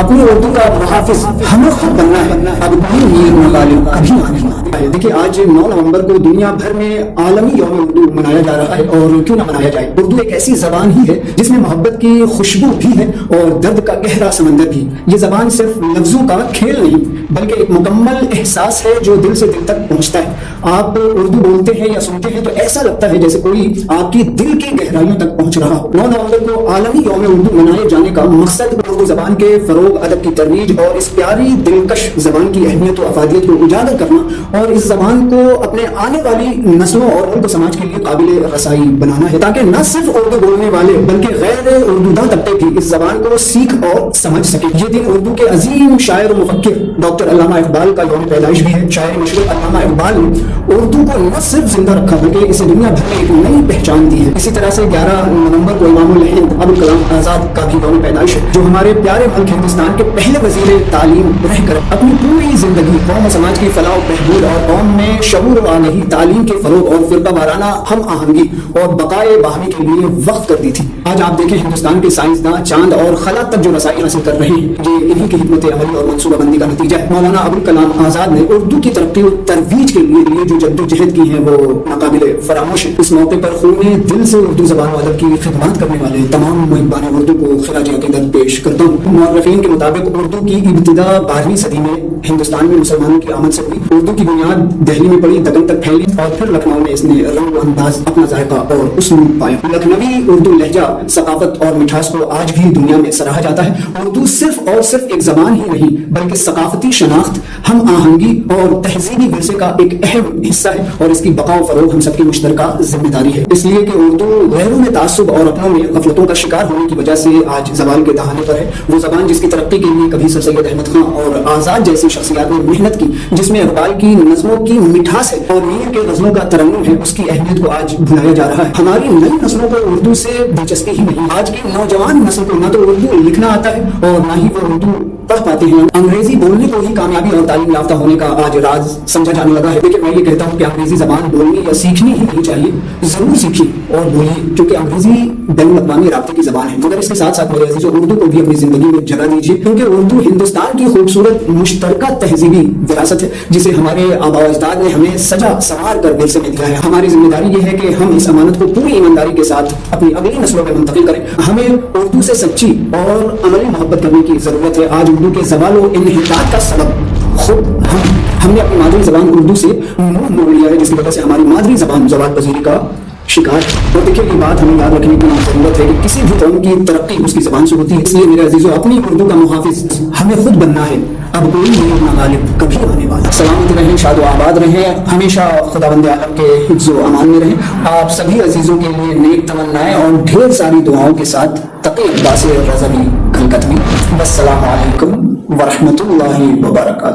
اپنی اردو کا محافظ ہمیں خود بننا ہے، اب کوئی میر مغالب کبھی آنے نہ دے۔ دیکھیے آج 9 نومبر کو دنیا بھر میں عالمی یوم اردو منایا جا رہا ہے، اور کیوں نہ منایا جائے۔ اردو ایک ایسی زبان ہی ہے جس میں محبت کی خوشبو بھی ہے اور درد کا گہرا سمندر بھی۔ یہ زبان صرف لفظوں کا کھیل نہیں بلکہ ایک مکمل احساس ہے جو دل سے دل تک پہنچتا ہے۔ آپ اردو بولتے ہیں یا سنتے ہیں تو ایسا لگتا ہے جیسے کوئی آپ کی دل کی گہرائیوں تک پہنچ رہا ہو۔ 9 نومبر کو عالمی یوم اردو منائے جانے کا مقصد اردو زبان کے فروغ، ادب کی ترویج اور اس پیاری دلکش زبان کی اہمیت و افادیت کو اجاگر کرنا اور اس زبان کو اپنے آنے والی نسلوں اور ملک و سماج کے لیے قابل رسائی بنانا ہے، تاکہ نہ صرف اردو بولنے والے بلکہ غیر اردوداں طبقے بھی اس زبان کو سیکھ اور سمجھ سکیں۔ یہ دن اردو کے عظیم شاعر و مفکر ڈاکٹر علامہ اقبال کا یوم پیدائش بھی ہے۔ شاعر مشرق علامہ اقبال نے اردو کو نہ صرف زندہ رکھا بلکہ اسے دنیا بھر میں ایک نئی پہچان دی ہے۔ اسی طرح سے 11 نومبر کو امام الہند ابوالکلام آزاد کا بھی یوم پیدائش ہے، جو ہمارے پیارے ملک ہندوستان کے پہلے وزیر تعلیم رہ کر اپنی پوری زندگی قوم و سماج کی فلاح و بہبود اور قوم میں شعور و آگہی، تعلیم کے فروغ اور فرقہ وارانہ ہم آہنگی اور بقائے باہمی کے لیے وقت کر دی تھی۔ آج آپ دیکھیں ہندوستان کے سائنسداں چاند اور خلا تک جو رسائی حاصل کر رہے ہیں، یہ انہی کی حکمت عملی اور منصوبہ بندی کا نتیجہ ہے۔ مولانا ابوالکلام آزاد نے اردو کی ترقی و ترویج کے لیے جو جدوجہد کی ہے وہ ناقابل فراموش ہے۔ اس موقع پر خون دل سے اردو زبان و ادب کی خدمات کرنے والے تمام محبان اردو کو خراج عقیدت پیش کرتا ہوں۔ مورخین کے مطابق اردو کی ابتدا 12ویں صدی میں ہندوستان میں مسلمانوں کی آمد سے ہوئی۔ اردو کی بنیاد دہلی میں پڑی، دکن تک پھیلی اور پھر لکھنؤ میں اس نے رنگ و انداز، اپنا ذائقہ اور اسلوب پایا۔ لکھنوی اردو لہجہ، ثقافت اور مٹھاس کو آج بھی دنیا میں سراہا جاتا ہے۔ اردو صرف اور صرف ایک زبان ہی نہیں بلکہ ثقافتی شناخت، ہم آہنگی اور تہذیبی ورثے کا ایک اہم حصہ ہے، اور اس کی بقا و فروغ ہم سب کی مشترکہ ذمہ داری ہے۔ اس لیے کہ اردو غیروں میں تعصب اور اپنوں میں غفلتوں کا شکار ہونے کی وجہ سے آج زوال کے دہانے پر ہے۔ وہ زبان جس کی ترقی کے لیے کبھی سر سید احمد خان اور آزاد جیسی شخصیات نے محنت کی، جس میں اقبال کی نظموں کی مٹھاس ہے اور میر کے غزلوں کا ترنم ہے، اس کی اہمیت کو آج بھلایا جا رہا ہے۔ ہماری نئی نسلوں کو اردو سے دلچسپی ہی نہیں۔ آج کی نوجوان نسل کو نہ تو اردو لکھنا آتا ہے اور نہ ہی وہ اردو پڑھ پاتے ہیں۔ انگریزی بولنے کو ہی کامیابی اور تعلیم یافتہ ہونے کا آج راز سمجھا جانے لگا ہے، لیکن میں یہ کہتا ہوں کہ انگریزی زبان بولنی یا سیکھنی ہی نہیں چاہیے، ضرور سیکھیے اور بولیے، کیونکہ انگریزی بین الاقوامی رابطے کی زبان ہے، مگر اس کے ساتھ ساتھ میرے عزیزو اردو کو بھی اپنی زندگی میں جگہ دیجیے، کیونکہ اردو ہندوستان کی خوبصورت مشترکہ تہذیبی وراثت ہے جسے ہمارے آباء و اجداد نے ہمیں سجا سنوار کر ورثے میں دیا ہے۔ ہماری ذمہ داری یہ ہے کہ ہم اس امانت کو پوری ایمانداری کے ساتھ اپنی اگلی نسلوں میں منتقل کریں۔ ہمیں اردو سے سچی اور عملی محبت کرنے کی ضرورت ہے۔ آج اردو کے زوال و انحطاط کا سبب خود ہم نے اپنی مادری زبان اردو سے منہ موڑ لیا ہے، جس کی وجہ سے ہماری مادری زبان زوال پذیری کا شکار ہے۔ اور دیکھیے یہ بات ہمیں یاد رکھنے کی ضرورت ہے کہ کسی بھی قوم کی ترقی اس کی زبان سے ہوتی ہے۔ اس لیے میرے عزیزو اپنی اردو کا محافظ ہمیں خود بننا ہے، اب کوئی میر نہ غالب کبھی آنے والا۔ سلامت رہیں، شاد و آباد رہیں، ہمیشہ خداوند عالم کے حفظ و امان میں رہیں۔ آپ سبھی عزیزوں کے لیے نیک تمنائیں اور ڈھیر ساری دعاؤں کے ساتھ تقی عباس رضوی کلکتوی۔ السلام علیکم ورحمۃ اللہ وبرکاتہ۔